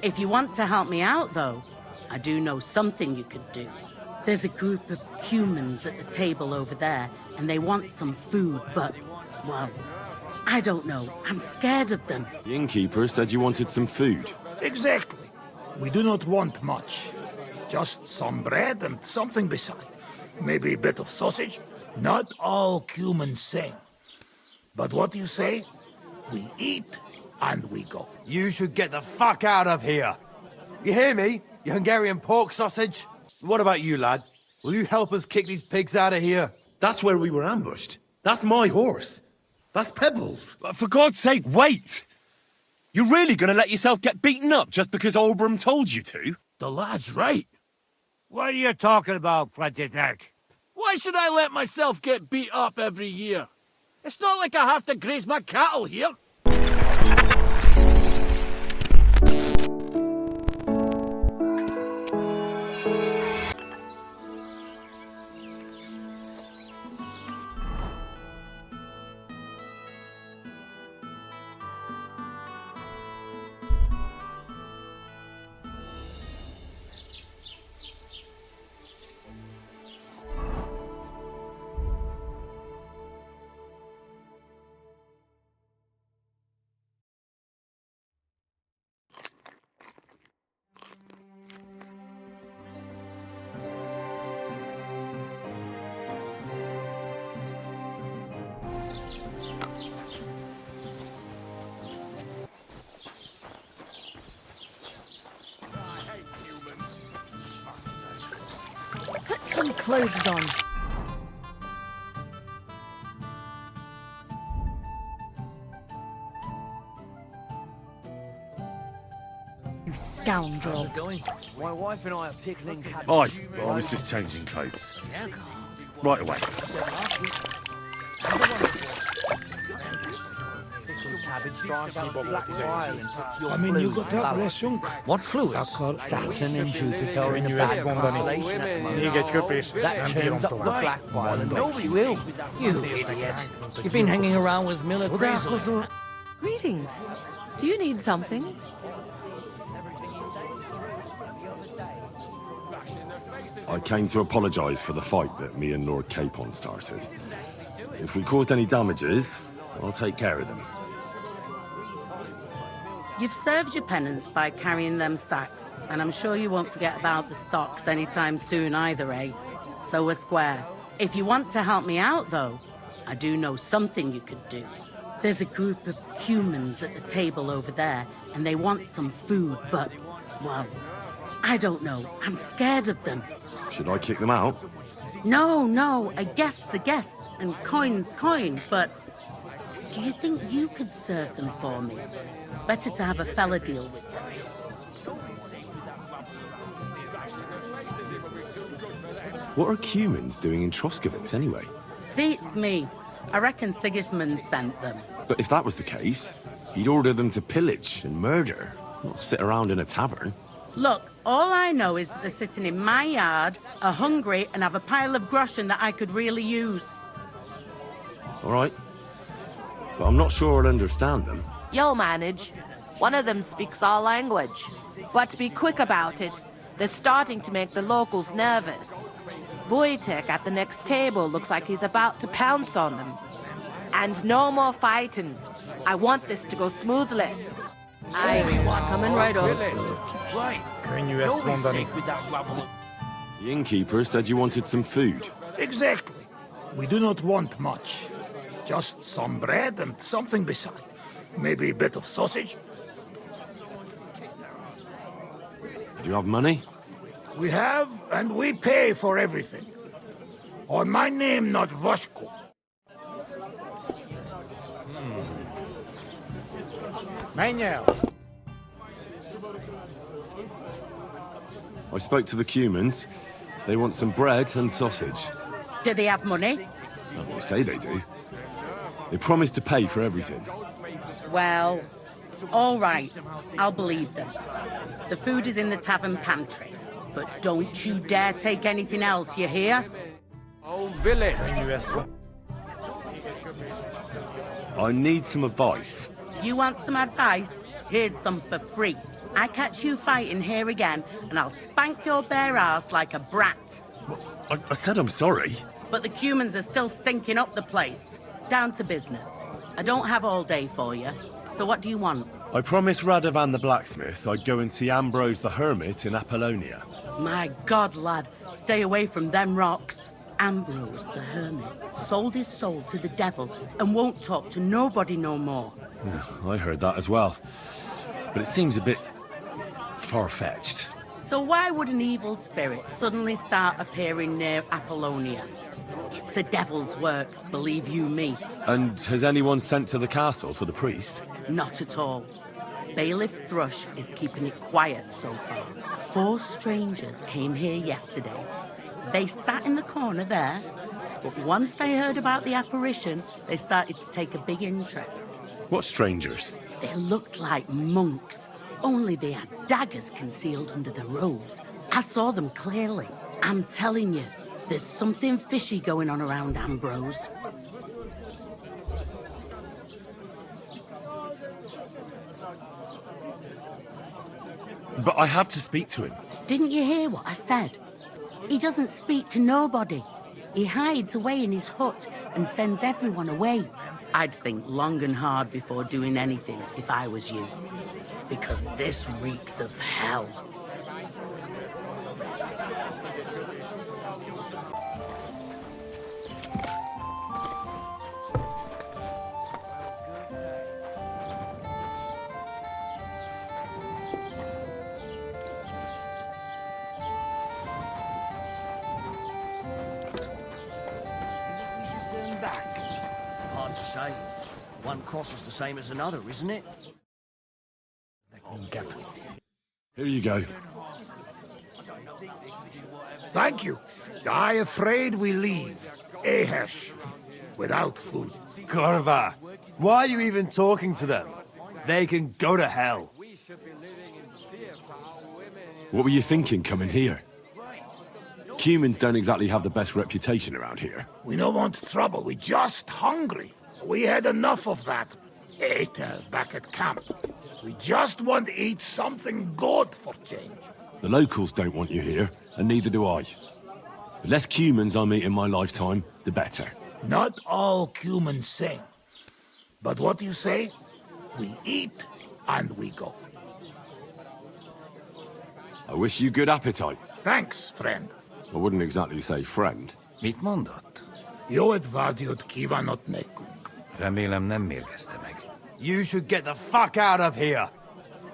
If you want to help me out, though, I do know something you could do. There's a group of Cumans at the table over there, and they want some food, but, well, I don't know. I'm scared of them. The innkeeper said you wanted some food. Exactly. We do not want much. Just some bread and something beside. Maybe a bit of sausage. Not all Cumans sing. But what you say? We eat and we go. You should get the fuck out of here. You hear me, you Hungarian pork sausage? What about you, lad? Will you help us kick these pigs out of here? That's where we were ambushed. That's my horse. That's Pebbles. For God's sake, wait! You're really gonna let yourself get beaten up just because Olbram told you to? The lad's right. What are you talking about, Frederick? Why should I let myself get beat up every year? It's not like I have to graze my cattle here. Put some clothes on. You scoundrel. My wife and I are pickling cabbage. I was just changing clothes. Right away. Cabbage drives out black bile and puts your You got that blessing. What fluids? Saturn and Jupiter are in the bad constellation at the moment. That turns up the black bile and nobody will. You idiot. You've been hanging around with Miller Grassels or... Greetings. Do you need something? I came to apologise for the fight that me and Lord Capon started. If we caused any damages, I'll take care of them. You've served your penance by carrying them sacks, and I'm sure you won't forget about the stocks anytime soon either, eh? So we're square. If you want to help me out, though, I do know something you could do. There's a group of Cumans at the table over there, and they want some food, but, well, I don't know. I'm scared of them. Should I kick them out? No, a guest's a guest, and coin's coin, but do you think you could serve them for me? Better to have a fella deal with them. What are Cumans doing in Troskovic anyway? Beats me. I reckon Sigismund sent them. But if that was the case, he'd order them to pillage and murder, not sit around in a tavern. Look, all I know is that they're sitting in my yard, are hungry, and have a pile of groschen that I could really use. All right. But I'm not sure I'll understand them. You'll manage. One of them speaks our language. But be quick about it. They're starting to make the locals nervous. Wojtek at the next table looks like he's about to pounce on them. And no more fighting. I want this to go smoothly. Aye, coming right up. Right. Nobody sick with that rabble. The innkeeper said you wanted some food. Exactly. We do not want much. Just some bread and something beside. Maybe a bit of sausage. Do you have money? We have, and we pay for everything. On my name, not Voshko. I spoke to the Cumans. They want some bread and sausage. Do they have money? Well, they say they do. They promised to pay for everything. Well, all right. I'll believe them. The food is in the tavern pantry. But don't you dare take anything else, you hear? I need some advice. You want some advice? Here's some for free. I catch you fighting here again, and I'll spank your bare ass like a brat. I said I'm sorry. But the Cumans are still stinking up the place. Down to business. I don't have all day for you, so what do you want? I promised Radovan the blacksmith I'd go and see Ambrose the hermit in Apollonia. My God, lad, stay away from them rocks. Ambrose the hermit sold his soul to the devil and won't talk to nobody no more. Yeah, I heard that as well. But it seems a bit far-fetched. So why would an evil spirit suddenly start appearing near Apollonia? It's the devil's work, believe you me. And has anyone sent to the castle for the priest? Not at all. Bailiff Thrush is keeping it quiet so far. 4 strangers came here yesterday. They sat in the corner there, but once they heard about the apparition, they started to take a big interest. What strangers? They looked like monks, only they had daggers concealed under their robes. I saw them clearly. I'm telling you, there's something fishy going on around Ambrose. But I have to speak to him. Didn't you hear what I said? He doesn't speak to nobody. He hides away in his hut and sends everyone away. I'd think long and hard before doing anything if I was you. Because this reeks of hell. Hard to say. One cross is the same as another, isn't it? Here you go. Thank you. I afraid we leave Ahesh without food. Corva, why are you even talking to them? They can go to hell. What were you thinking coming here? Cumans don't exactly have the best reputation around here. We don't want trouble. We just hungry. We had enough of that Aether back at camp. We just want to eat something good for change. The locals don't want you here, and neither do I. The less Cumans I meet in my lifetime, the better. Not all Cumans sing. But what you say? We eat and we go. I wish you good appetite. Thanks, friend. I wouldn't exactly say friend. Mit mondott? Jót vágyott kívánott nekünk. Remélem nem mérgezte meg. You should get the fuck out of here.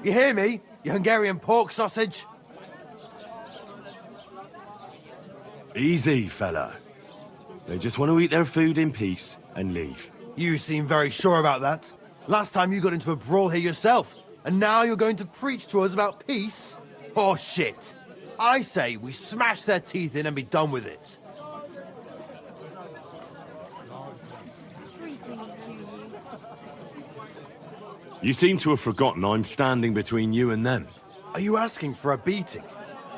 You hear me, you Hungarian pork sausage? Easy, fella. They just want to eat their food in peace and leave. You seem very sure about that. Last time you got into a brawl here yourself, and now you're going to preach to us about peace? Oh shit. I say we smash their teeth in and be done with it. You seem to have forgotten I'm standing between you and them. Are you asking for a beating?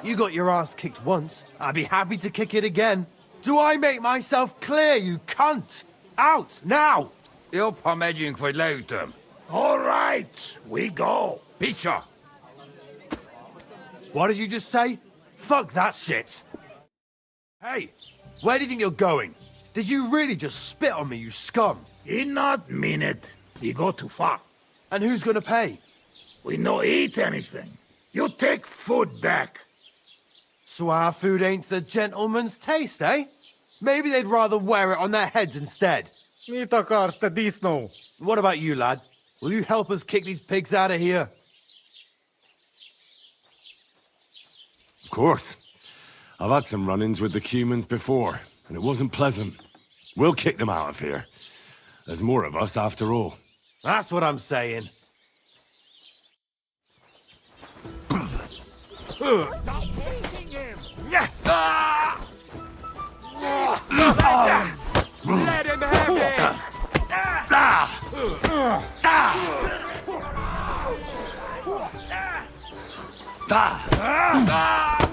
You got your ass kicked once. I'd be happy to kick it again. Do I make myself clear, you cunt? Out, now! Jobb, ha megyünk, vagy leütöm. All right, we go. Picsa! What did you just say? Fuck that shit! Hey, where do you think you're going? Did you really just spit on me, you scum? He not mean it. He go too far. And who's gonna pay? We no eat anything. You take food back. So our food ain't the gentleman's taste, eh? Maybe they'd rather wear it on their heads instead. Mit akarsz, te disznó? What about you, lad? Will you help us kick these pigs out of here? Of course. I've had some run-ins with the Cumans before, and it wasn't pleasant. We'll kick them out of here. There's more of us after all. That's what I'm saying. Let him have it!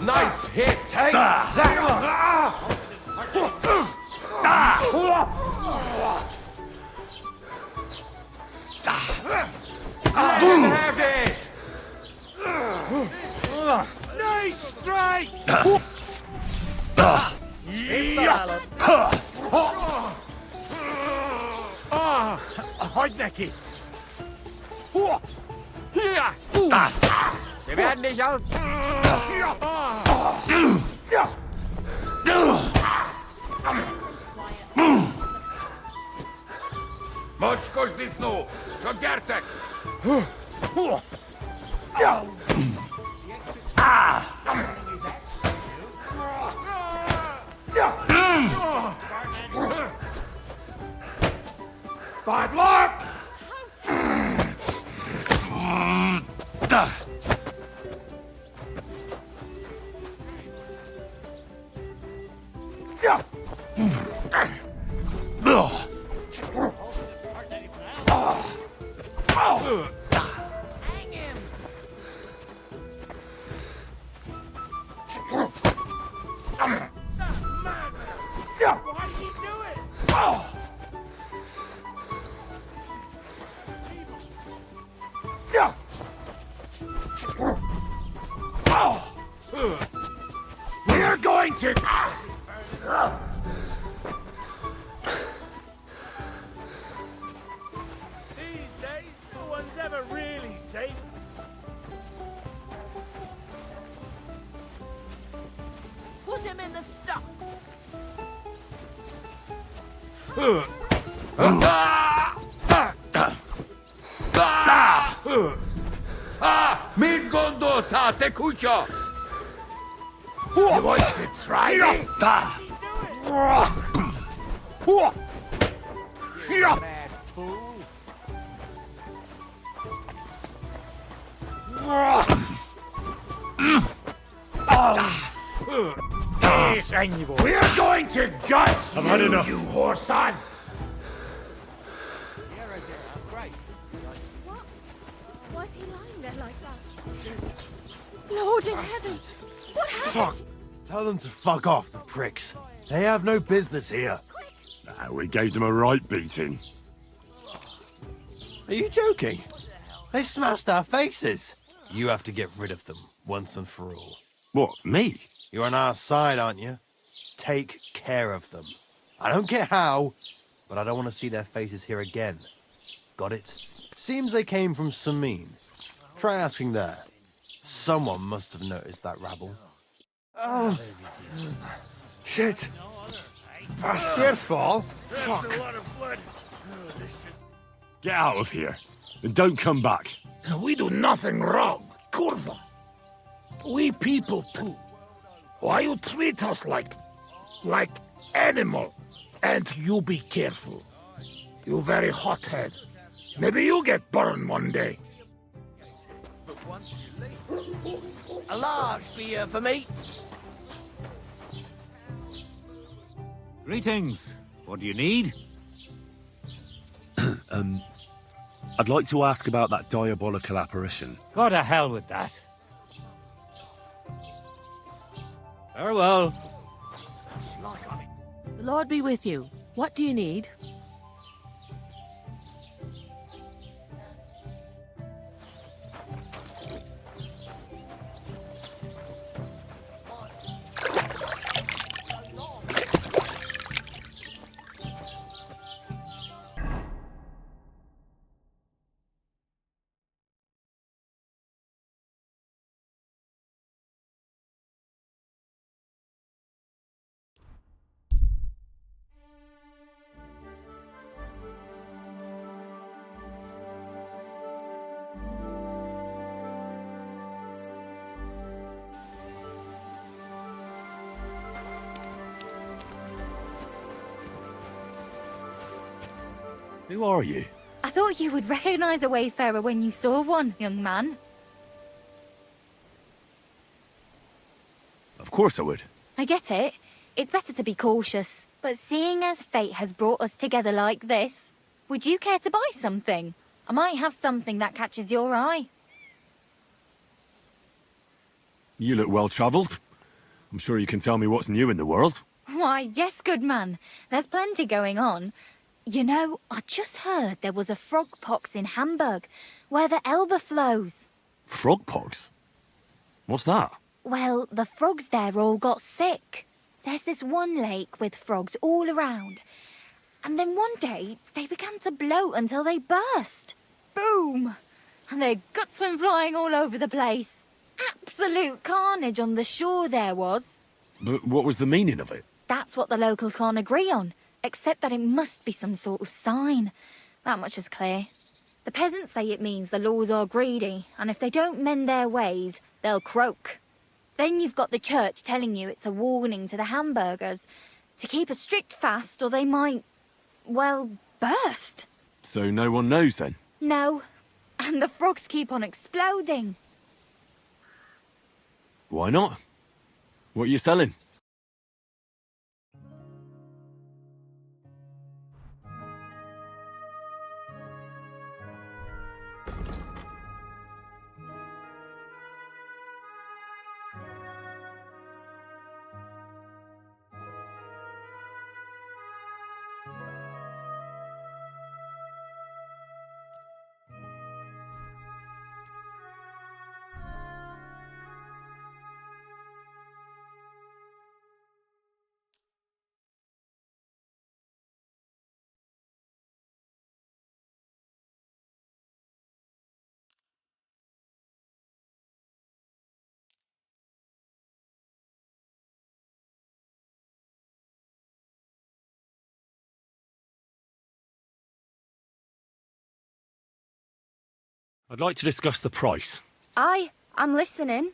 Nice hit! Let him have it! Nice strike! Halt, Necki! Wir werden dich aus... Mocskos disznó! Csak gyertek! Bad luck! We're going to... These days, no one's ever really safe. Put him in the stocks. Mit gondoltál, te kutya? You want to try me? Yes, we're going to gut I've had enough. you whoreson! Why is he lying there like that? Lord in heaven! What happened? Fuck! Tell them to fuck off, the pricks. They have no business here. Nah, we gave them a right beating. Are you joking? They smashed our faces. You have to get rid of them, once and for all. What, me? You're on our side, aren't you? Take care of them. I don't care how, but I don't want to see their faces here again. Got it? Seems they came from Samin. Try asking there. Someone must have noticed that rabble. Oh. Shit. Careful. Fuck. Get out of here. And don't come back. We do nothing wrong, Kurva. We people too. Why you treat us like animal? And you be careful. You very hothead. Maybe you get burned one day. A large beer for me. Greetings. What do you need? I'd like to ask about that diabolical apparition. Go to hell with that. Farewell. The Lord be with you. What do you need? Who are you? I thought you would recognize a wayfarer when you saw one, young man. Of course I would. I get it. It's better to be cautious. But seeing as fate has brought us together like this, would you care to buy something? I might have something that catches your eye. You look well-travelled. I'm sure you can tell me what's new in the world. Why, yes, good man. There's plenty going on. You know, I just heard there was a frog pox in Hamburg, where the Elbe flows. Frog pox? What's that? Well, the frogs there all got sick. There's this one lake with frogs all around. And then one day, they began to bloat until they burst. Boom! And their guts went flying all over the place. Absolute carnage on the shore there was. But what was the meaning of it? That's what the locals can't agree on, except that it must be some sort of sign. That much is clear. The peasants say it means the laws are greedy, and if they don't mend their ways, they'll croak. Then you've got the church telling you it's a warning to the hamburgers to keep a strict fast or they might, well, burst. So no one knows then? No. And the frogs keep on exploding. Why not? What are you selling? I'd like to discuss the price. I'm listening.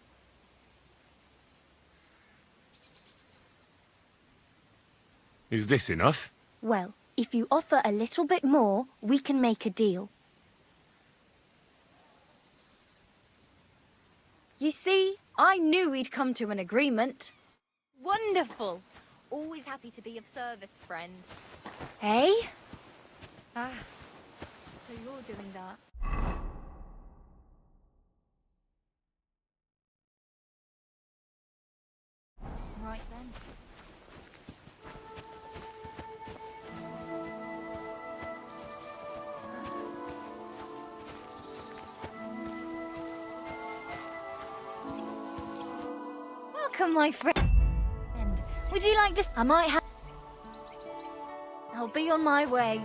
Is this enough? Well, if you offer a little bit more, we can make a deal. You see, I knew we'd come to an agreement. Wonderful. Always happy to be of service, friend. Hey? So you're doing that. Right then. Welcome, my friend. Would you like to... I might have... I'll be on my way.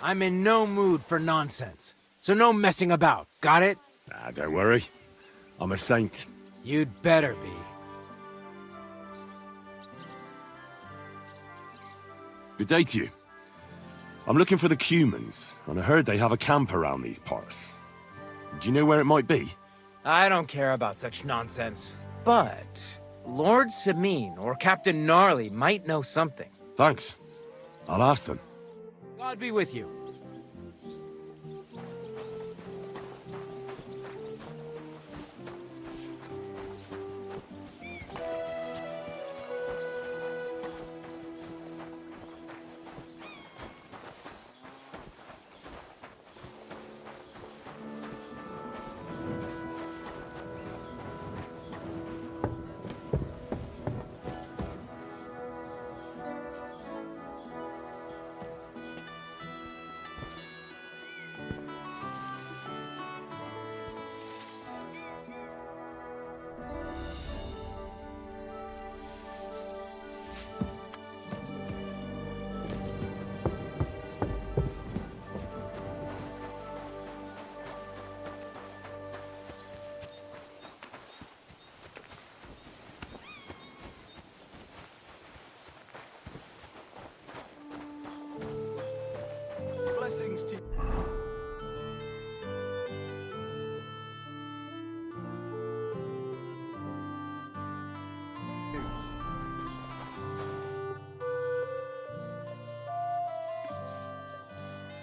I'm in no mood for nonsense, so no messing about, got it? Nah, don't worry. I'm a saint. You'd better be. Good day to you. I'm looking for the Cumans, and I heard they have a camp around these parts. Do you know where it might be? I don't care about such nonsense. But Lord Sabine or Captain Gnarly might know something. Thanks. I'll ask them. God be with you.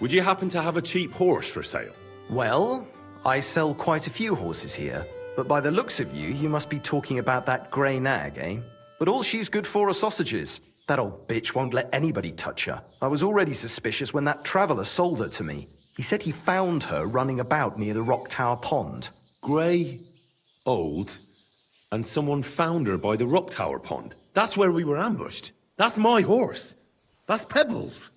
Would you happen to have a cheap horse for sale? Well, I sell quite a few horses here, but by the looks of you, you must be talking about that grey nag, eh? But all she's good for are sausages. That old bitch won't let anybody touch her. I was already suspicious when that traveller sold her to me. He said he found her running about near the Rock Tower Pond. Grey, old, and someone found her by the Rock Tower Pond. That's where we were ambushed. That's my horse. That's Pebbles.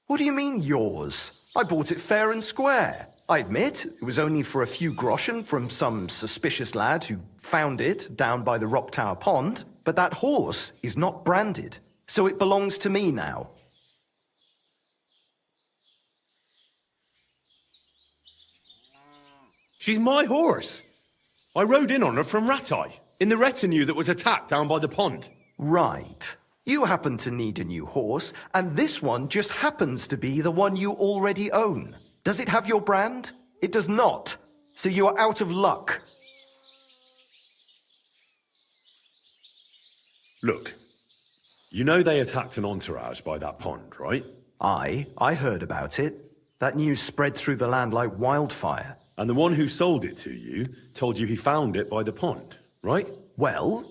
What do you mean, yours? I bought it fair and square. I admit, it was only for a few groschen from some suspicious lad who found it down by the Rock Tower Pond, but that horse is not branded, so it belongs to me now. She's my horse. I rode in on her from Ratai, in the retinue that was attacked down by the pond. Right. You happen to need a new horse, and this one just happens to be the one you already own. Does it have your brand? It does not. So you are out of luck. Look, you know they attacked an entourage by that pond, right? I heard about it. That news spread through the land like wildfire. And the one who sold it to you told you he found it by the pond, right? Well,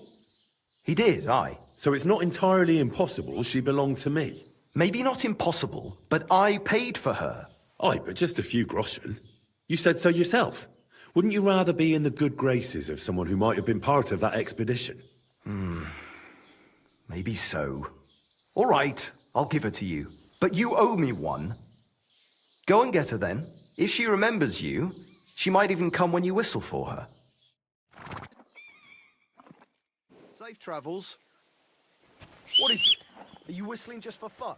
he did, aye. So it's not entirely impossible she belonged to me. Maybe not impossible, but I paid for her. Aye, but just a few groschen. You said so yourself. Wouldn't you rather be in the good graces of someone who might have been part of that expedition? Maybe so. All right, I'll give her to you. But you owe me one. Go and get her then. If she remembers you, she might even come when you whistle for her. Safe travels. What is it? Are you whistling just for fun?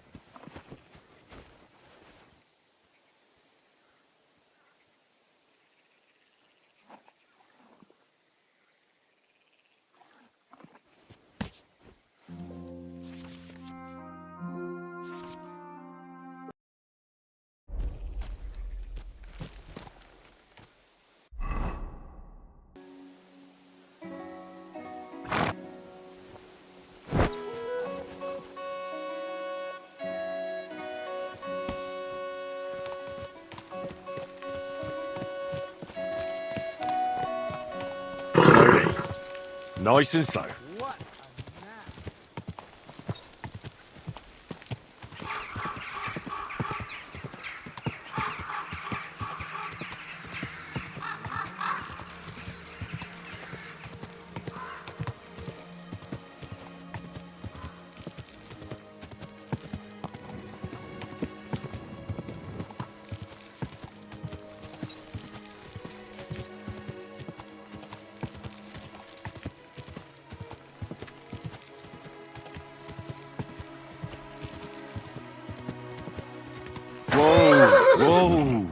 Nice and slow. Whoa!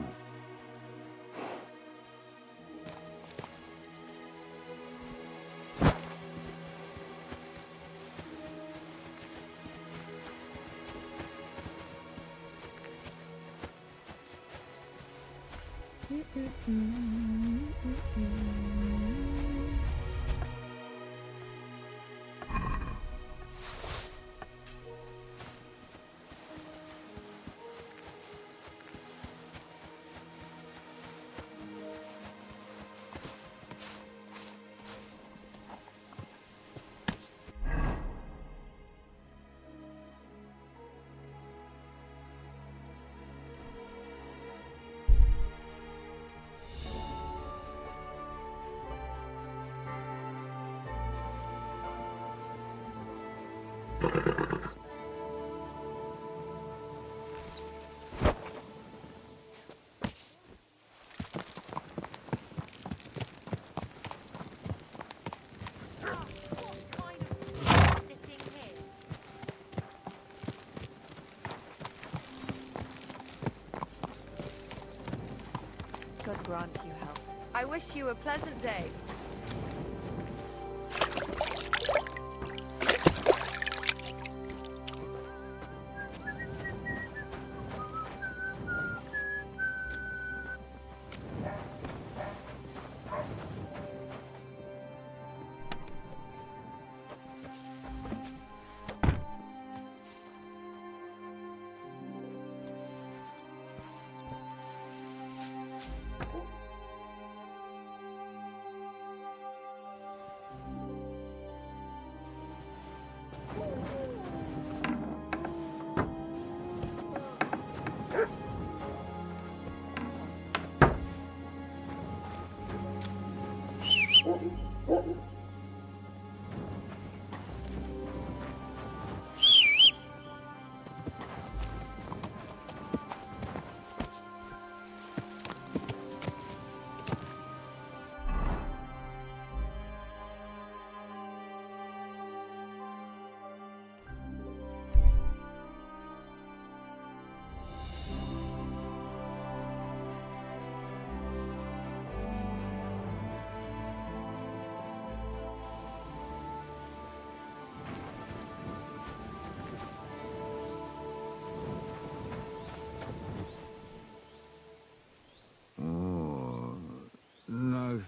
God grant you health. I wish you a pleasant day.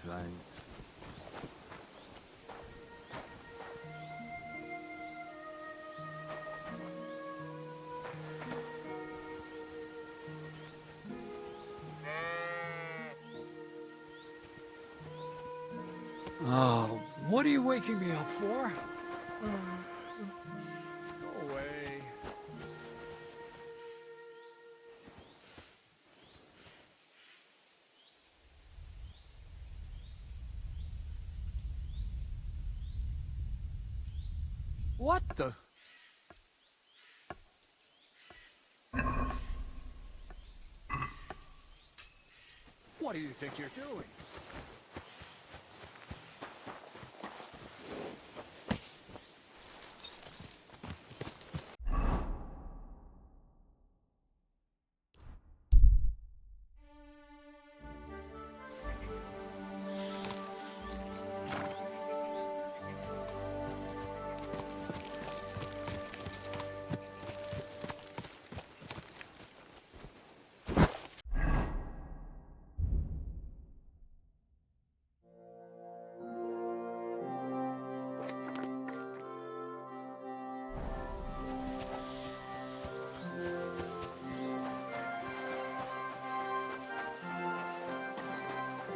thanks. Oh, what are you waking me up for? Go away. What the? What do you think you're doing?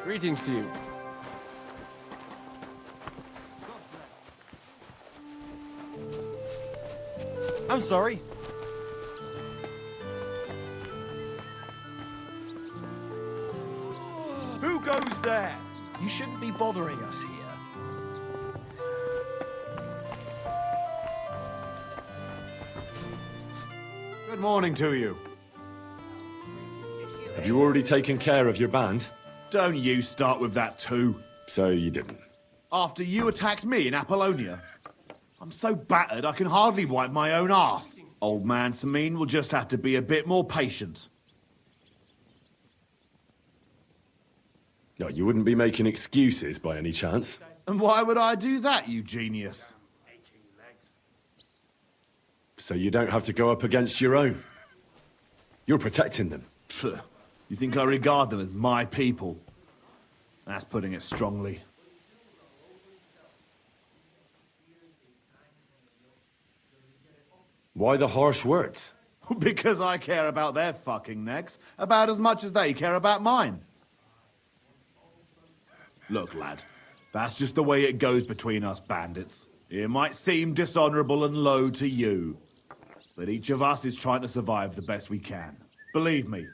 Greetings to you. I'm sorry. Who goes there? You shouldn't be bothering us here. Good morning to you. Have you already taken care of your band? Don't you start with that too. So you didn't. After you attacked me in Apollonia. I'm so battered I can hardly wipe my own arse. Old man Samin will just have to be a bit more patient. No, you wouldn't be making excuses by any chance. And why would I do that, you genius? So you don't have to go up against your own. You're protecting them. Pfft. You think I regard them as my people? That's putting it strongly. Why the harsh words? Because I care about their fucking necks about as much as they care about mine. Look, lad, that's just the way it goes between us bandits. It might seem dishonorable and low to you, but each of us is trying to survive the best we can. Believe me,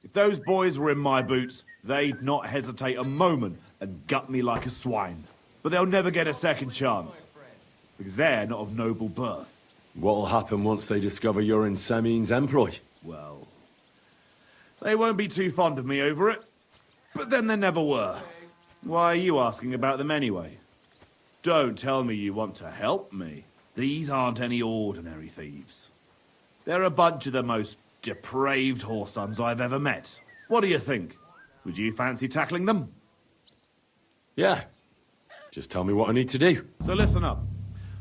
if those boys were in my boots, they'd not hesitate a moment and gut me like a swine. But they'll never get a second chance, because they're not of noble birth. What'll happen once they discover you're in Samin's employ? Well, they won't be too fond of me over it, but then they never were. Why are you asking about them anyway? Don't tell me you want to help me. These aren't any ordinary thieves. They're a bunch of the most depraved whoresons I've ever met. What do you think? Would you fancy tackling them? Yeah. Just tell me what I need to do. So listen up.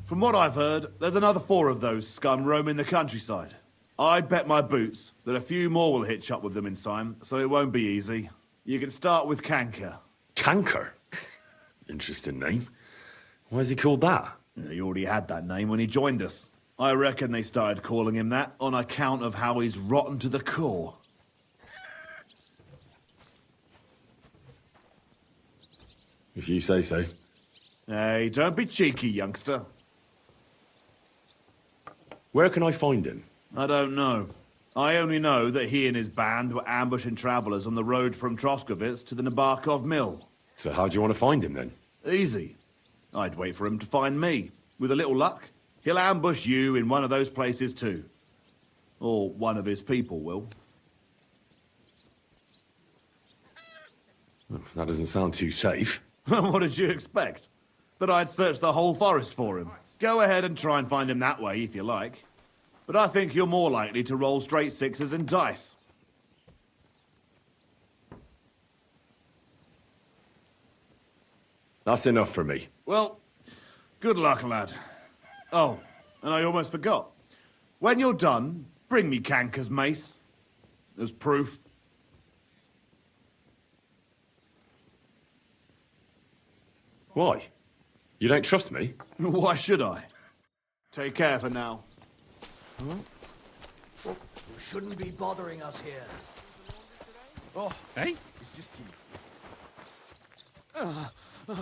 From what I've heard, there's another 4 of those scum roaming the countryside. I'd bet my boots that a few more will hitch up with them in time, so it won't be easy. You can start with Canker. Canker? Interesting name. Why is he called that? He already had that name when he joined us. I reckon they started calling him that on account of how he's rotten to the core. If you say so. Hey, don't be cheeky, youngster. Where can I find him? I don't know. I only know that he and his band were ambushing travelers on the road from Troskovitz to the Nabarkov mill. So how do you want to find him then? Easy. I'd wait for him to find me. With a little luck, he'll ambush you in one of those places too. Or one of his people will. That doesn't sound too safe. What did you expect? That I'd search the whole forest for him? Go ahead and try and find him that way if you like. But I think you're more likely to roll straight 6s and dice. That's enough for me. Well, good luck, lad. Oh, and I almost forgot. When you're done, bring me Canker's mace. As proof. Why? You don't trust me? Why should I? Take care for now. You shouldn't be bothering us here. Oh, Hey? it's just you.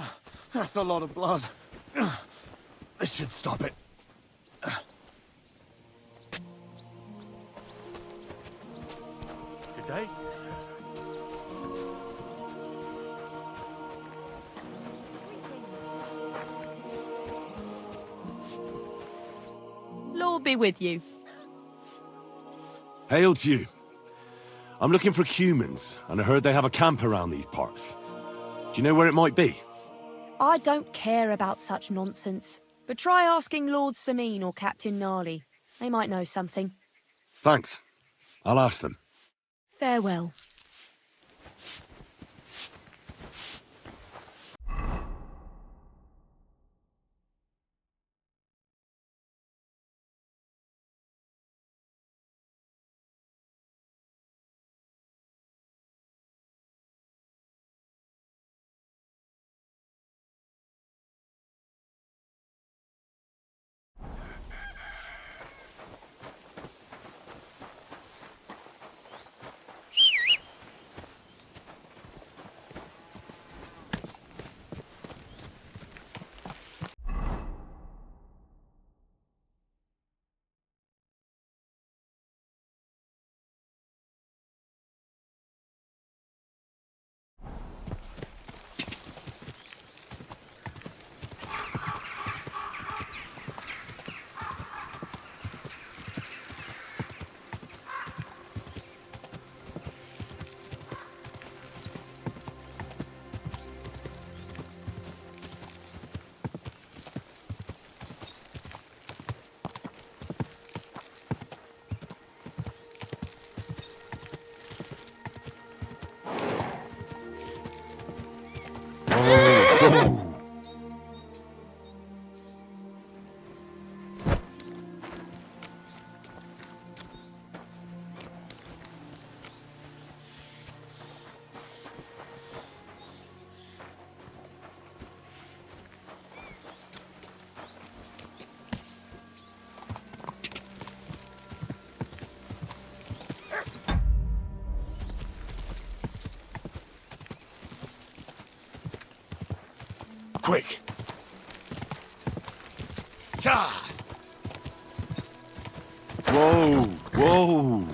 That's a lot of blood. This should stop it. Good day. Lord be with you. Hail to you. I'm looking for Cumans, and I heard they have a camp around these parts. Do you know where it might be? I don't care about such nonsense, but try asking Lord Sameen or Captain Gnarly. They might know something. Thanks. I'll ask them. Farewell. Quick! Whoa! Whoa!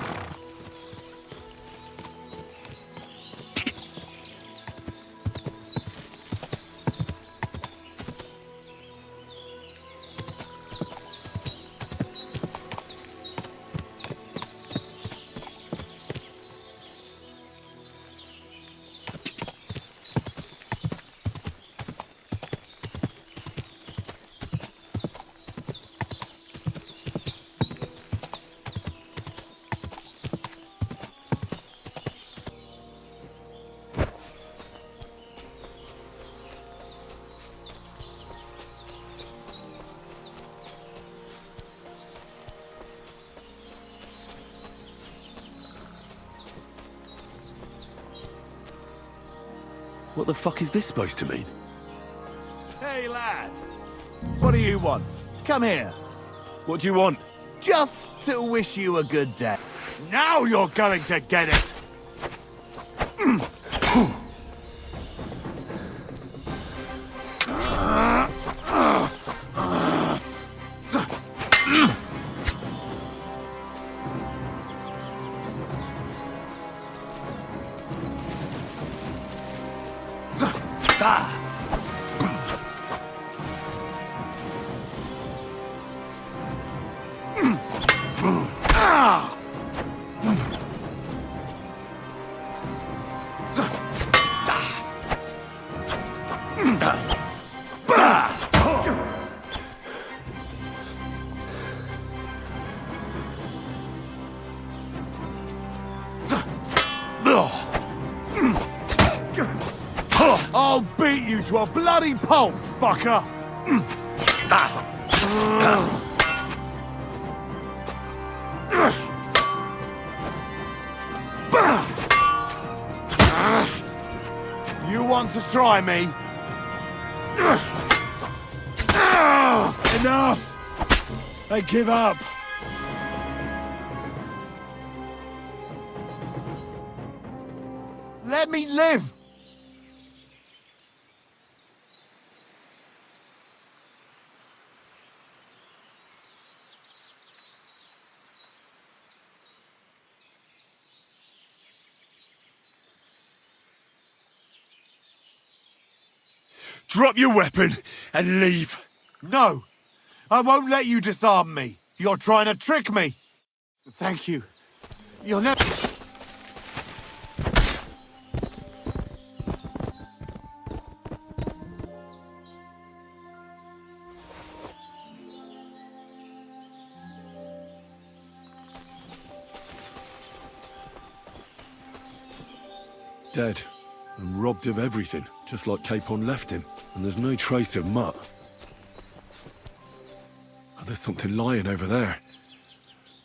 What the fuck is this supposed to mean? Hey, lad. What do you want? Come here. What do you want? Just to wish you a good day. Now you're going to get it! I'll beat you to a bloody pulp, fucker! You want to try me? Enough! I give up. Let me live! Drop your weapon and leave. No! I won't let you disarm me. You're trying to trick me. Thank you. You'll never... Dead. And robbed of everything, just like Capon left him. And there's no trace of Mutt. Oh, there's something lying over there.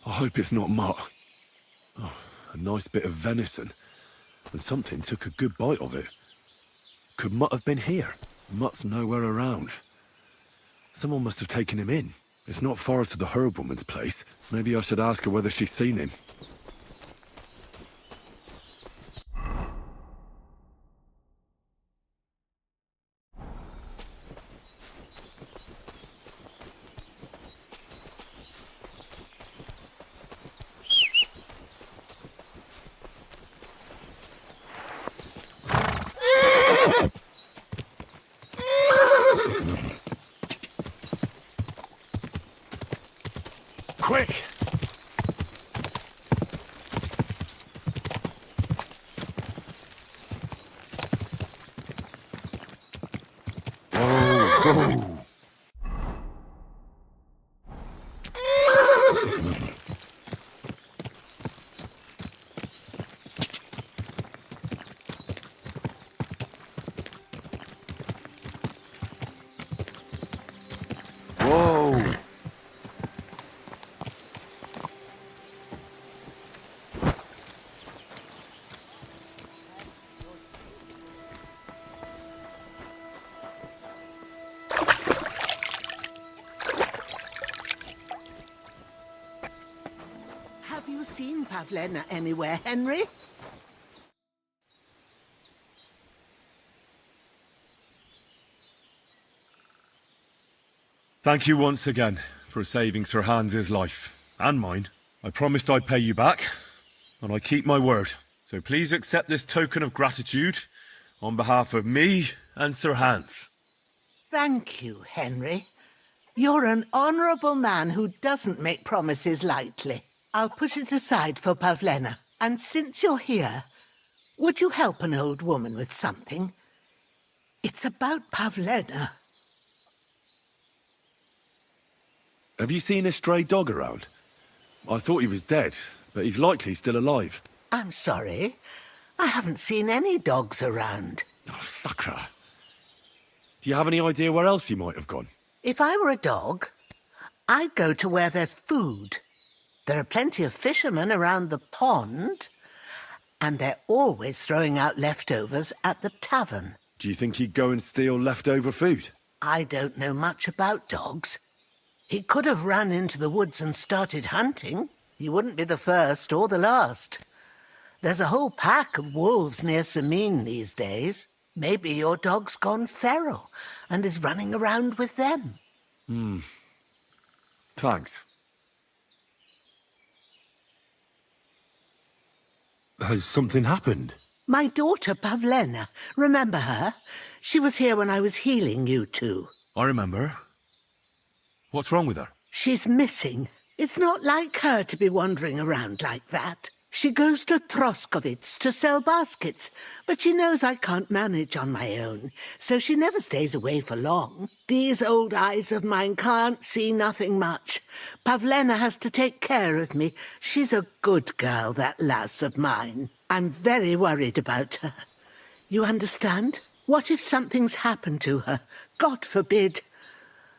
I hope it's not Mutt. Oh, a nice bit of venison. And something took a good bite of it. Could Mutt have been here? Mutt's nowhere around. Someone must have taken him in. It's not far to the herb woman's place. Maybe I should ask her whether she's seen him. Quick! Oh. Whoa! Have you seen Pavlena anywhere, Henry? Thank you once again for saving Sir Hans's life. And mine. I promised I'd pay you back, and I keep my word. So please accept this token of gratitude on behalf of me and Sir Hans. Thank you, Henry. You're an honourable man who doesn't make promises lightly. I'll put it aside for Pavlena. And since you're here, would you help an old woman with something? It's about Pavlena. Have you seen a stray dog around? I thought he was dead, but he's likely still alive. I'm sorry. I haven't seen any dogs around. Oh, Sakra. Do you have any idea where else he might have gone? If I were a dog, I'd go to where there's food. There are plenty of fishermen around the pond, and they're always throwing out leftovers at the tavern. Do you think he'd go and steal leftover food? I don't know much about dogs. He could have run into the woods and started hunting. He wouldn't be the first or the last. There's a whole pack of wolves near Cumans these days. Maybe your dog's gone feral and is running around with them. Thanks. Has something happened? My daughter, Pavlena. Remember her? She was here when I was healing you two. I remember. What's wrong with her? She's missing. It's not like her to be wandering around like that. She goes to Troskovitz to sell baskets, but she knows I can't manage on my own, so she never stays away for long. These old eyes of mine can't see nothing much. Pavlena has to take care of me. She's a good girl, that lass of mine. I'm very worried about her. You understand? What if something's happened to her? God forbid.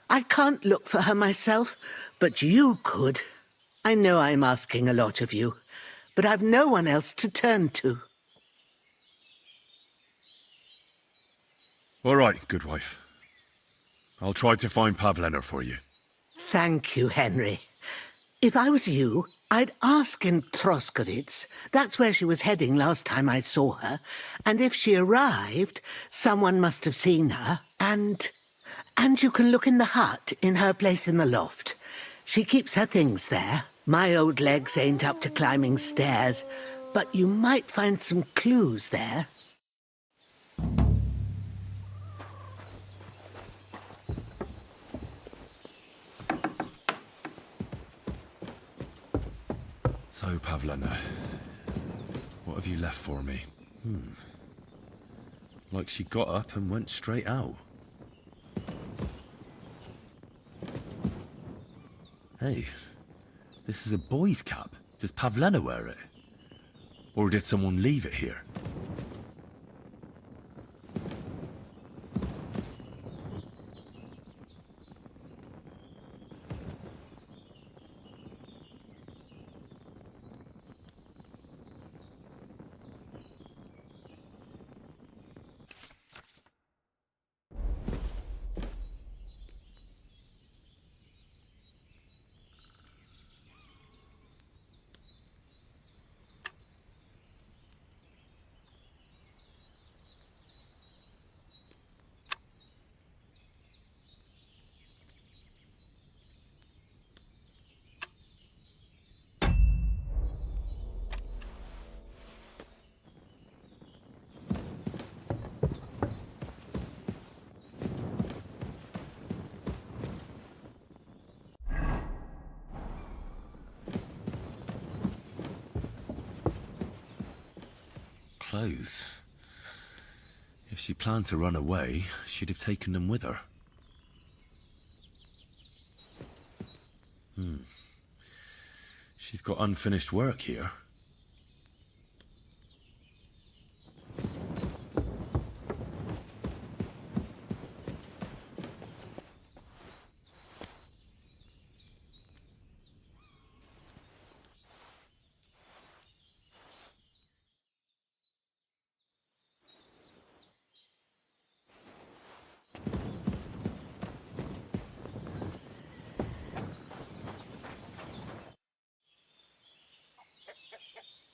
I can't look for her myself, but you could. I know I'm asking a lot of you, but I've no one else to turn to. All right, good wife. I'll try to find Pavlena for you. Thank you, Henry. If I was you, I'd ask in Troskovitz. That's where she was heading last time I saw her. And if she arrived, someone must have seen her. And you can look in the hut in her place in the loft. She keeps her things there. My old legs ain't up to climbing stairs, but you might find some clues there. So, Pavlena, what have you left for me? Like she got up and went straight out. Hey, this is a boy's cap. Does Pavlena wear it? Or did someone leave it here? Clothes. If she planned to run away, she'd have taken them with her. She's got unfinished work here.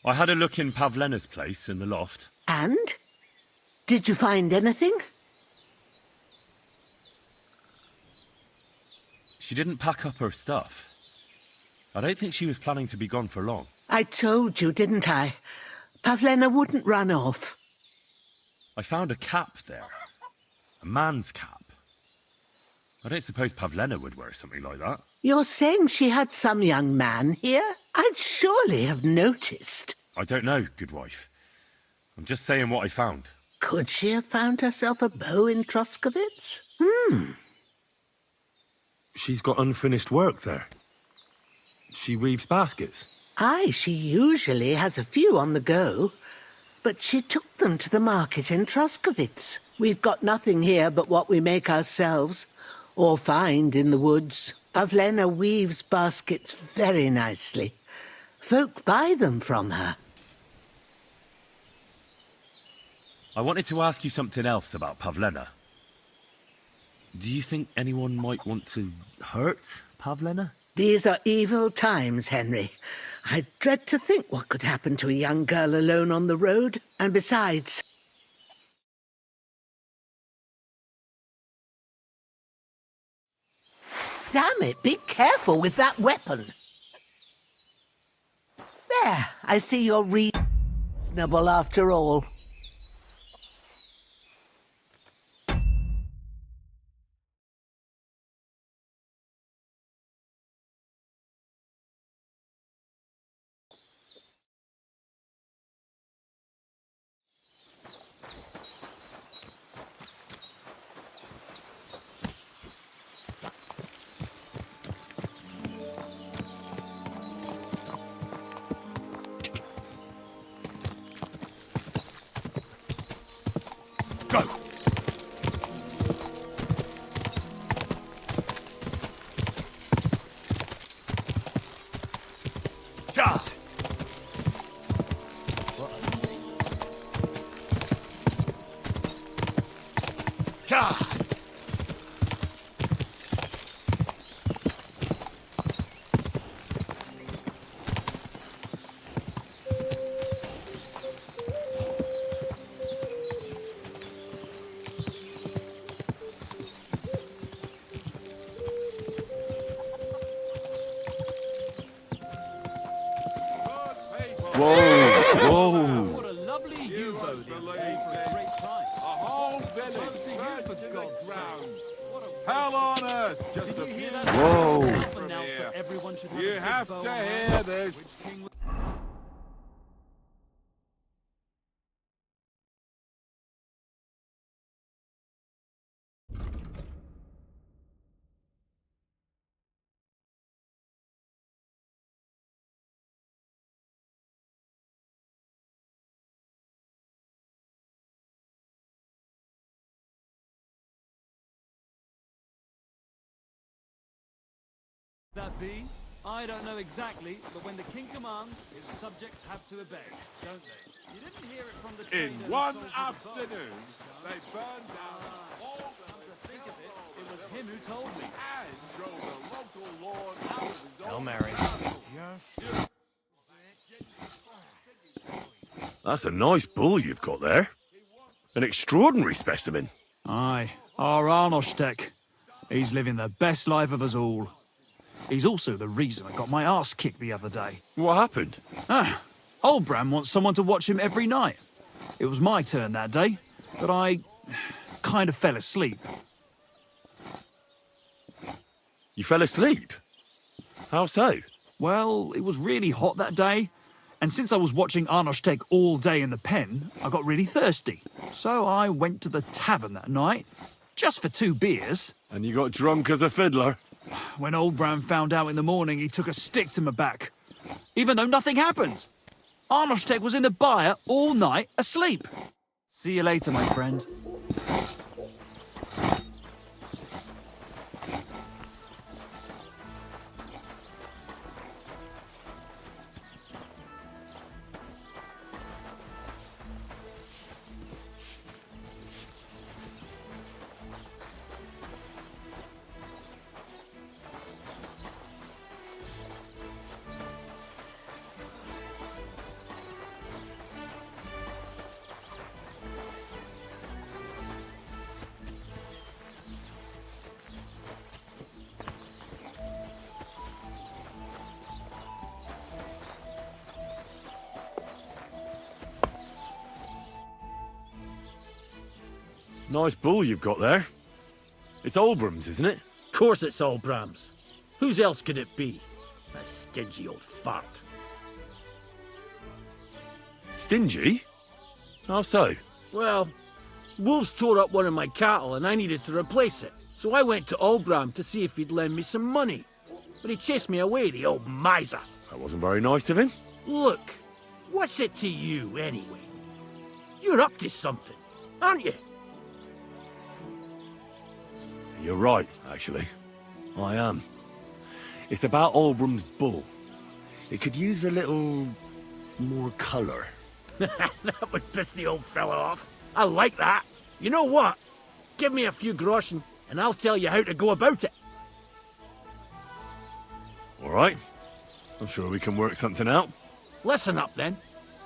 I had a look in Pavlena's place in the loft. And? Did you find anything? She didn't pack up her stuff. I don't think she was planning to be gone for long. I told you, didn't I? Pavlena wouldn't run off. I found a cap there. A man's cap. I don't suppose Pavlena would wear something like that. You're saying she had some young man here? I'd surely have noticed. I don't know, good wife. I'm just saying what I found. Could she have found herself a beau in Troskovitz? She's got unfinished work there. She weaves baskets. Aye, she usually has a few on the go. But she took them to the market in Troskovitz. We've got nothing here but what we make ourselves, or find in the woods. Pavlena weaves baskets very nicely. Folk buy them from her. I wanted to ask you something else about Pavlena. Do you think anyone might want to hurt Pavlena? These are evil times, Henry. I dread to think what could happen to a young girl alone on the road. And besides... Damn it, be careful with that weapon. There, I see you're reasonable after all. Go! Ja! Ja! Whoa! What a lovely U-boat the other day for a great price. A whole village turned to the ground. Hell on earth! Just a few Whoa! from here. You have to hear this. That be? I don't know exactly, but when the king commands, his subjects have to obey, don't they? You didn't hear it from the In trader who one sold you the afternoon, they burned down all the think of it, it was him who told me. and drove the local lord out of his Hail own Mary. That's a nice bull you've got there. An extraordinary specimen. Aye, our Arnostek. He's living the best life of us all. He's also the reason I got my arse kicked the other day. What happened? Oldbram wants someone to watch him every night. It was my turn that day, but I kind of fell asleep. You fell asleep? How so? Well, it was really hot that day, and since I was watching Arnostek all day in the pen, I got really thirsty. So I went to the tavern that night, just for 2 beers. And you got drunk as a fiddler? When Oldbram found out in the morning, he took a stick to my back, even though nothing happened. Arnostek was in the byre all night asleep. See you later, my friend. Nice bull you've got there. It's Oldbram's, isn't it? Course it's Oldbram's. Whose else could it be? A stingy old fart. Stingy? How so? Well, wolves tore up one of my cattle and I needed to replace it. So I went to Oldbram to see if he'd lend me some money. But he chased me away, the old miser. That wasn't very nice of him. Look, what's it to you anyway? You're up to something, aren't you? You're right, actually. I am. It's about Oldbram's bull. It could use a little more colour. That would piss the old fella off. I like that. You know what? Give me a few groschen and I'll tell you how to go about it. All right. I'm sure we can work something out. Listen up then.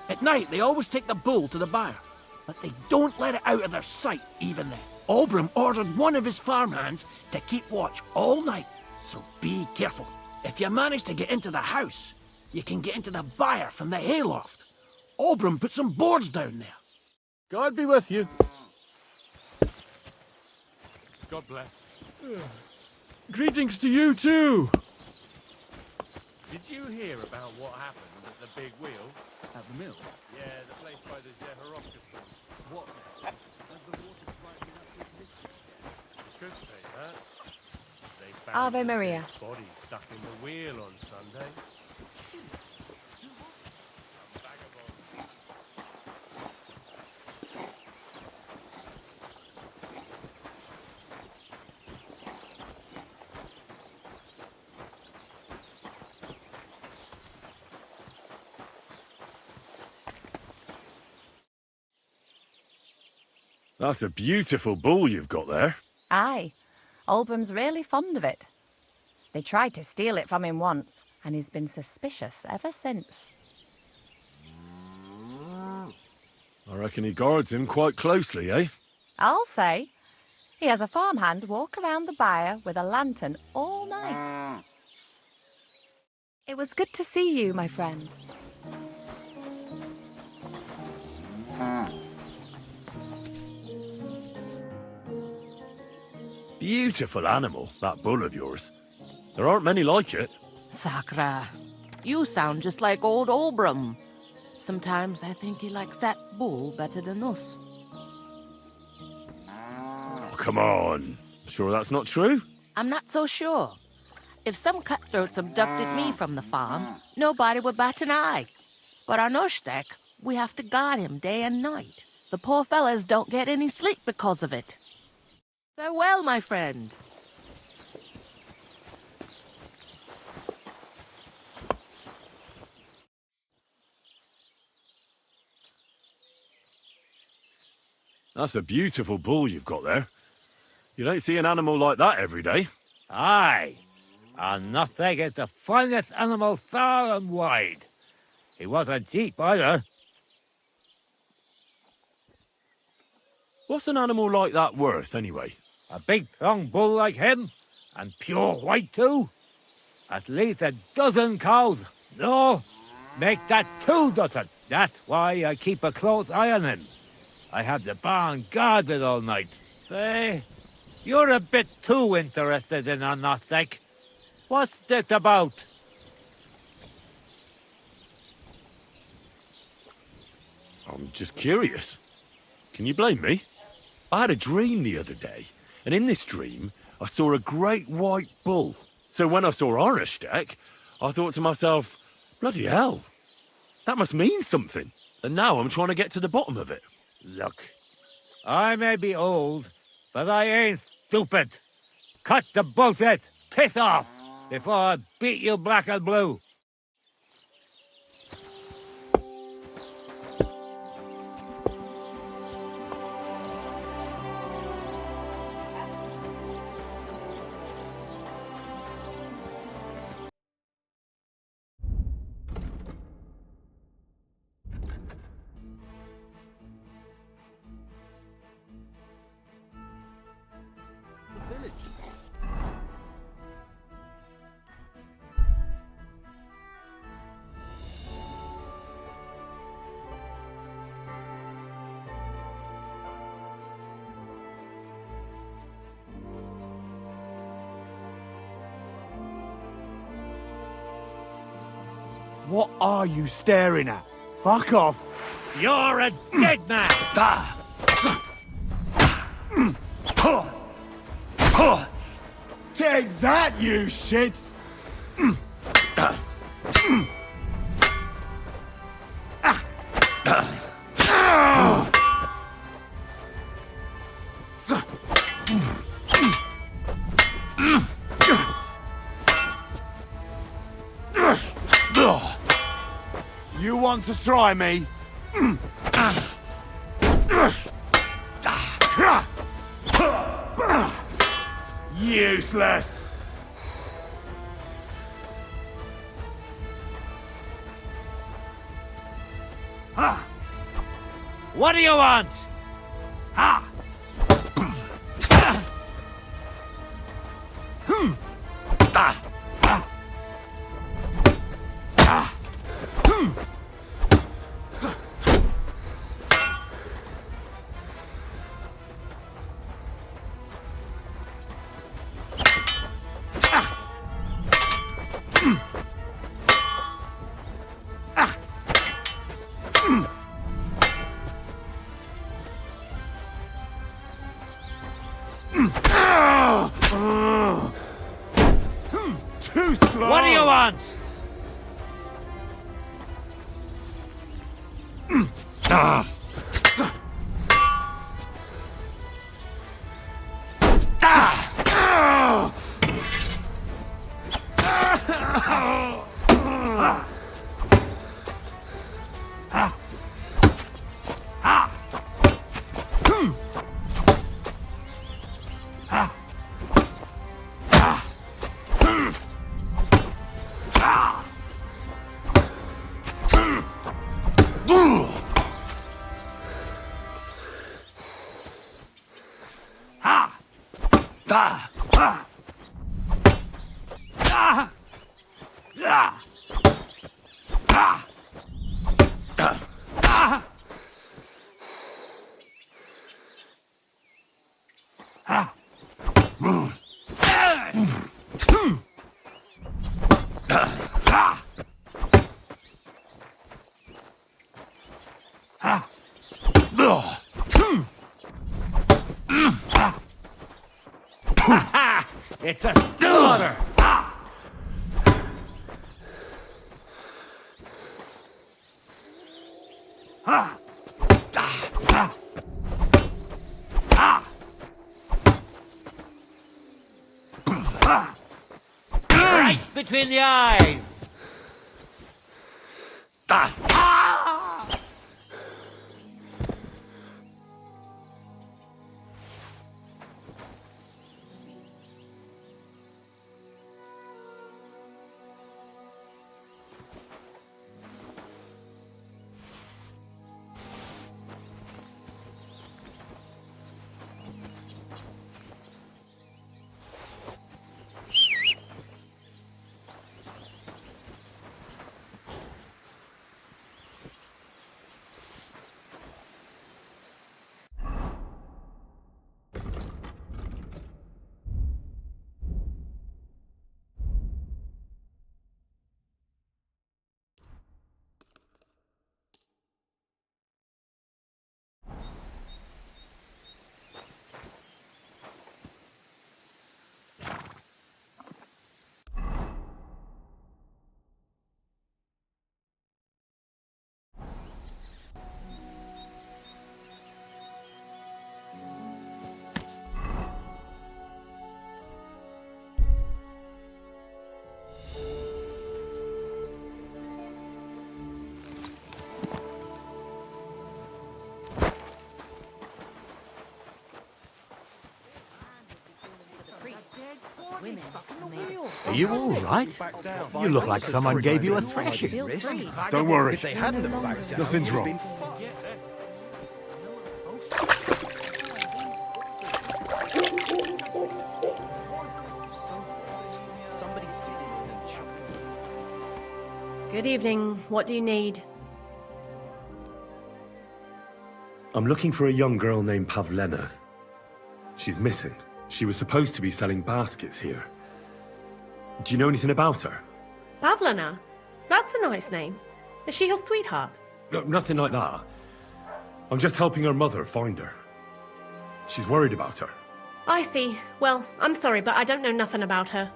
At night they always take the bull to the byre, but they don't let it out of their sight even then. Oldbram ordered one of his farmhands to keep watch all night, so be careful. If you manage to get into the house, you can get into the byre from the hayloft. Oldbram put some boards down there. God be with you. God bless. Greetings to you too. Did you hear about what happened at the big wheel? At the mill? Yeah, the place by the Zeharovka. What? Has the water rising up to this? Could say that. They found Ave a Maria. dead body stuck in the wheel on Sunday. That's a beautiful bull you've got there. Aye. Oldbram's really fond of it. They tried to steal it from him once, and he's been suspicious ever since. I reckon he guards him quite closely, eh? I'll say. He has a farmhand walk around the byre with a lantern all night. It was good to see you, my friend. Beautiful animal, that bull of yours. There aren't many like it. Sakra, you sound just like old Olbrum. Sometimes I think he likes that bull better than us. Oh, come on. Sure that's not true? I'm not so sure. If some cutthroats abducted me from the farm, nobody would bat an eye. But on Ushtek, we have to guard him day and night. The poor fellas don't get any sleep because of it. Farewell, my friend. That's a beautiful bull you've got there. You don't see an animal like that every day. Aye, and nothing is the finest animal far and wide. He wasn't cheap either. What's an animal like that worth, anyway? A big, strong bull like him, and pure white too. At least a dozen cows. No, make that 2 dozen. That's why I keep a close eye on him. I have the barn guarded all night. Say, you're a bit too interested in a nothing. What's this about? I'm just curious. Can you blame me? I had a dream the other day, and in this dream, I saw a great white bull. So when I saw Arnastek, I thought to myself, bloody hell, that must mean something. And now I'm trying to get to the bottom of it. Look, I may be old, but I ain't stupid. Cut the bullshit, piss off, before I beat you black and blue. What are you staring at? Fuck off. You're a dead man! Take that, you shits! You want to try me? Useless! What do you want? Ha! Too slow! What do you want? It's a slaughter! Right between the eyes! Are you all right? You look like someone gave you a thrashing. Don't worry. They hadn't have backed down. Nothing's wrong. Good evening. What do you need? I'm looking for a young girl named Pavlena. She's missing. She was supposed to be selling baskets here. Do you know anything about her? Pavlena? That's a nice name. Is she your sweetheart? No, nothing like that. I'm just helping her mother find her. She's worried about her. I see. Well, I'm sorry, but I don't know nothing about her.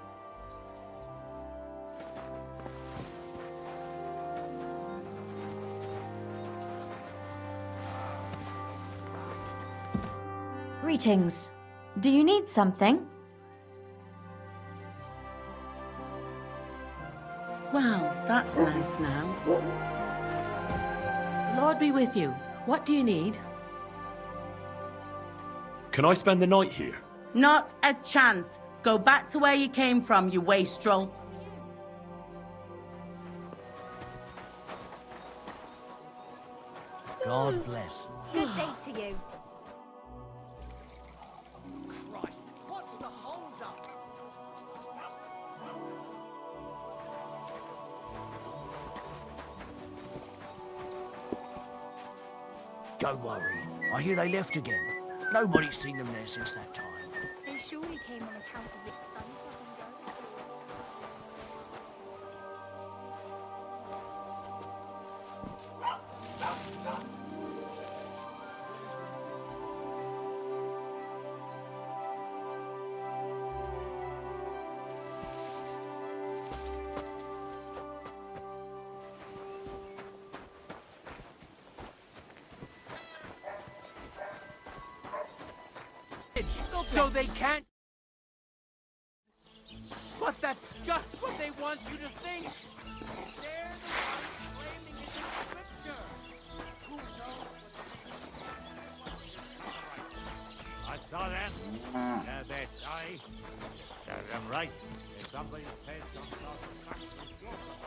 Greetings. Do you need something? Well, that's nice now. The Lord be with you. What do you need? Can I spend the night here? Not a chance. Go back to where you came from, you wastrel. God bless. Good day to you. What's the hold up? Don't worry. I hear they left again. Nobody's seen them there since that time. They surely came on account of its sons letting go. So they can't... But that's just what they want you to think! They're the ones claiming it's in scripture! Who knows? I saw them. Yeah, they die. They're right. If somebody says some sort of Saxon slaughter.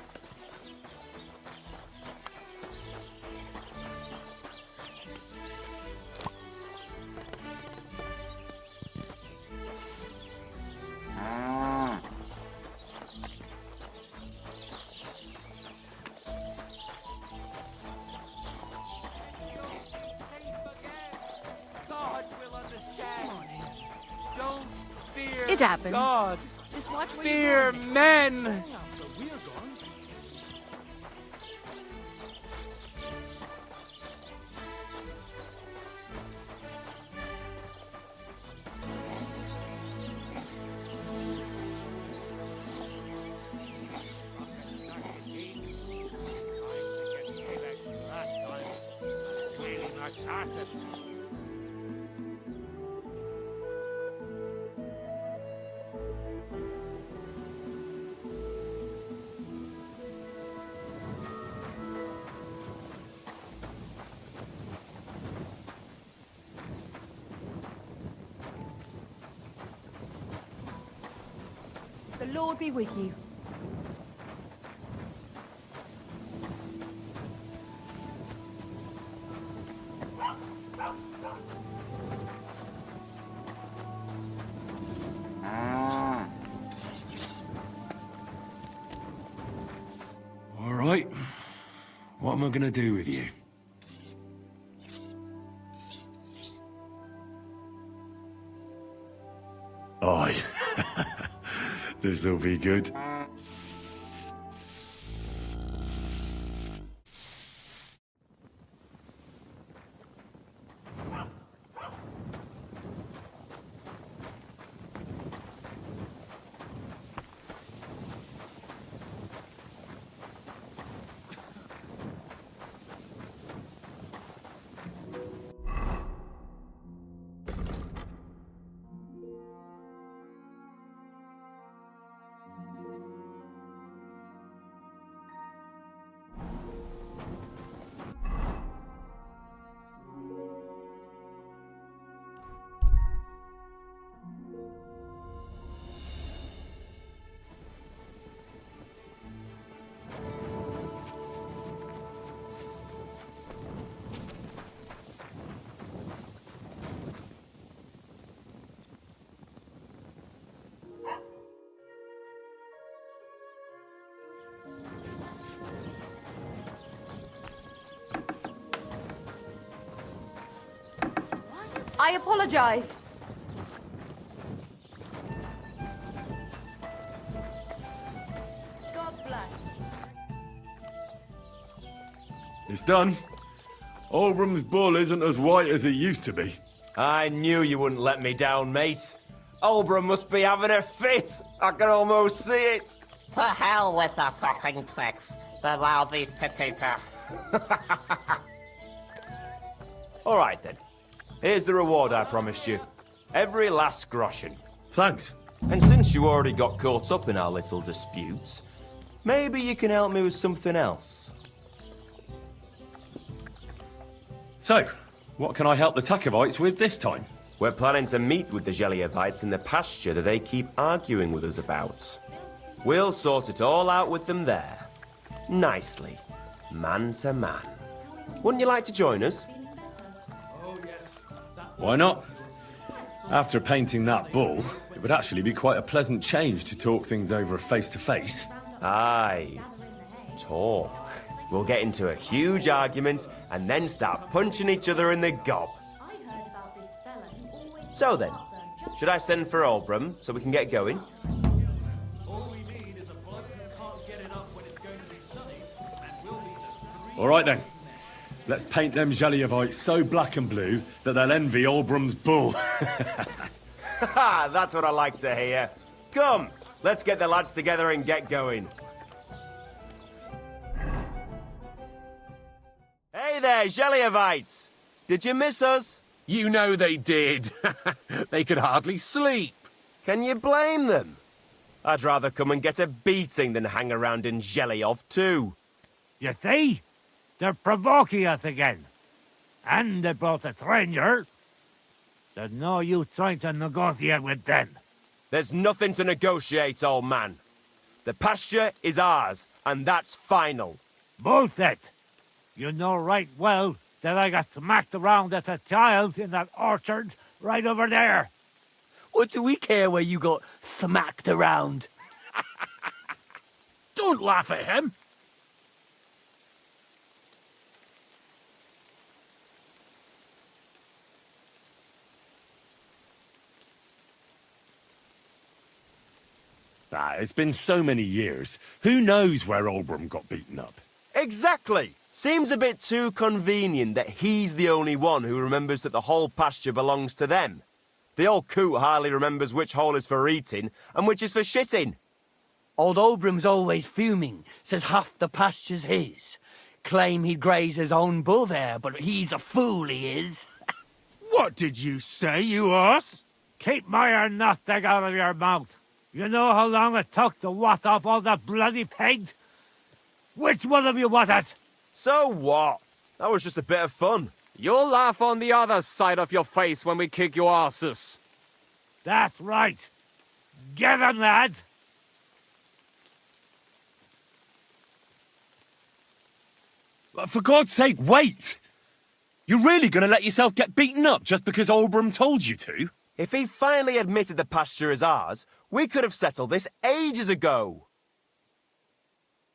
It happens. God, just watch where fear you're going. men. black-hearted. The Lord be with you. All right. What am I gonna do with you? Aye. This'll be good. I apologize. God bless. It's done. Olbram's bull isn't as white as it used to be. I knew you wouldn't let me down, mate. Olbram must be having a fit. I can almost see it. To hell with the fucking pricks. The lousy cities are... All right, then. Here's the reward I promised you. Every last groschen. Thanks. And since you already got caught up in our little disputes, maybe you can help me with something else. So, what can I help the Takovites with this time? We're planning to meet with the Geliovites in the pasture that they keep arguing with us about. We'll sort it all out with them there. Nicely. Man to man. Wouldn't you like to join us? Why not? After painting that bull, it would actually be quite a pleasant change to talk things over face to face. Aye. Talk. We'll get into a huge argument and then start punching each other in the gob. So then, should I send for Olbram so we can get going? All right then. Let's paint them Geliovites so black and blue that they'll envy Olbram's bull. Ha! That's what I like to hear. Come, let's get the lads together and get going. Hey there, Geliovites! Did you miss us? You know they did. They could hardly sleep. Can you blame them? I'd rather come and get a beating than hang around in Geliov too. You see? They're provoking us again. And they brought a stranger. There's no use trying to negotiate with them. There's nothing to negotiate, old man. The pasture is ours, and that's final. Bullshit! You know right well that I got smacked around as a child in that orchard right over there. What do we care where you got smacked around? Don't laugh at him. It's been so many years. Who knows where Olbram got beaten up? Exactly! Seems a bit too convenient that he's the only one who remembers that the whole pasture belongs to them. The old coot hardly remembers which hole is for eating and which is for shitting. Old Olbram's always fuming, says half the pasture's his. Claim he'd graze his own bull there, but he's a fool, he is. What did you say, you arse? Keep my nothing out of your mouth. You know how long it took to wash off all that bloody paint? Which one of you was it? So what? That was just a bit of fun. You'll laugh on the other side of your face when we kick your asses. That's right. Get him, lad. For God's sake, wait! You're really gonna let yourself get beaten up just because Olbram told you to? If he finally admitted the pasture is ours, we could have settled this ages ago.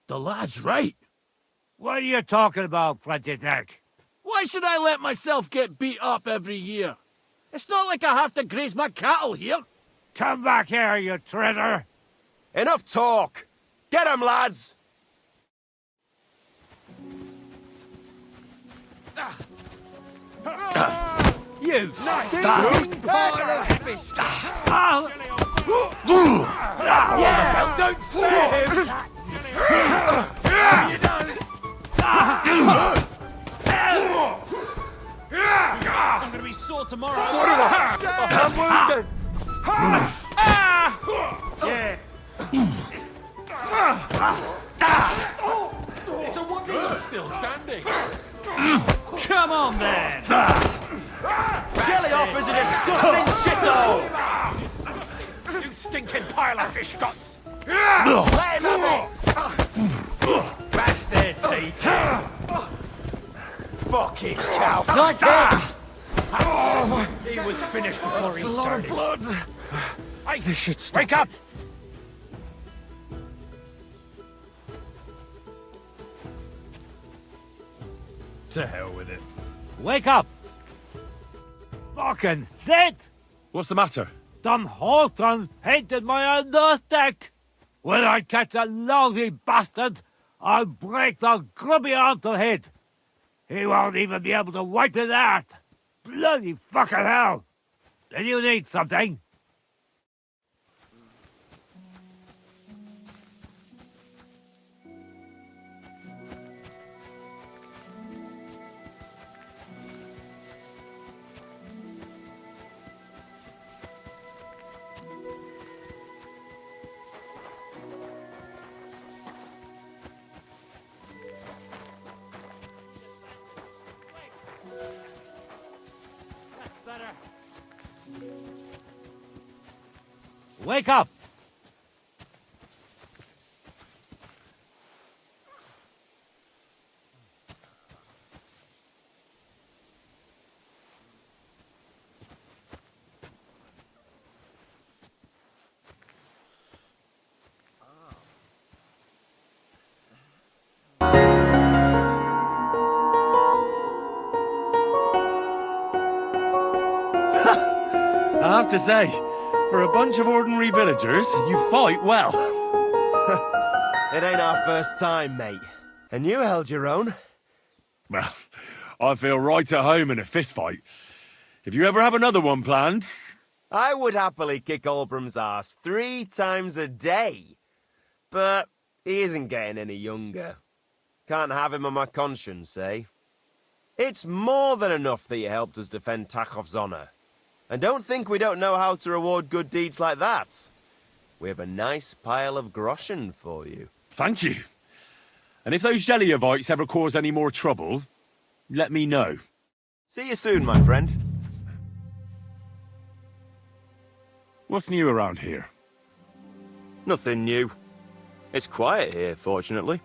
The lad's right. What are you talking about, Flinty Dick? Why should I let myself get beat up every year? It's not like I have to graze my cattle here. Come back here, you traitor. Enough talk! Get 'em, lads! You stinking pile of fish! Yeah! Don't spare him! You don't! I'm gonna be sore tomorrow. I'm wounded! Yeah. It's a wonder you're still standing. Come on, then. Jelly off is a disgusting shithole! You stinking pile of fish guts. Let him have it! Bash their teeth. Fucking cow! Nice hit. He was finished before he started. Blood. Hey, This should stop. wake up. To hell with it. Wake up! Fucking sit! What's the matter? Them Hortons painted my understick! When I catch a lousy bastard, I'll break the grubby arm to head. He won't even be able to wipe his ass. Bloody fucking hell! Do you need something? Wake up! I have to say, for a bunch of ordinary villagers, you fight well. It ain't our first time, mate. And you held your own. Well, I feel right at home in a fistfight. If you ever have another one planned... I would happily kick Olbram's arse 3 times a day. But he isn't getting any younger. Can't have him on my conscience, eh? It's more than enough that you helped us defend Tachov's honor. And don't think we don't know how to reward good deeds like that. We have a nice pile of groschen for you. Thank you. And if those Jelliavites ever cause any more trouble, let me know. See you soon, my friend. What's new around here? Nothing new. It's quiet here, fortunately.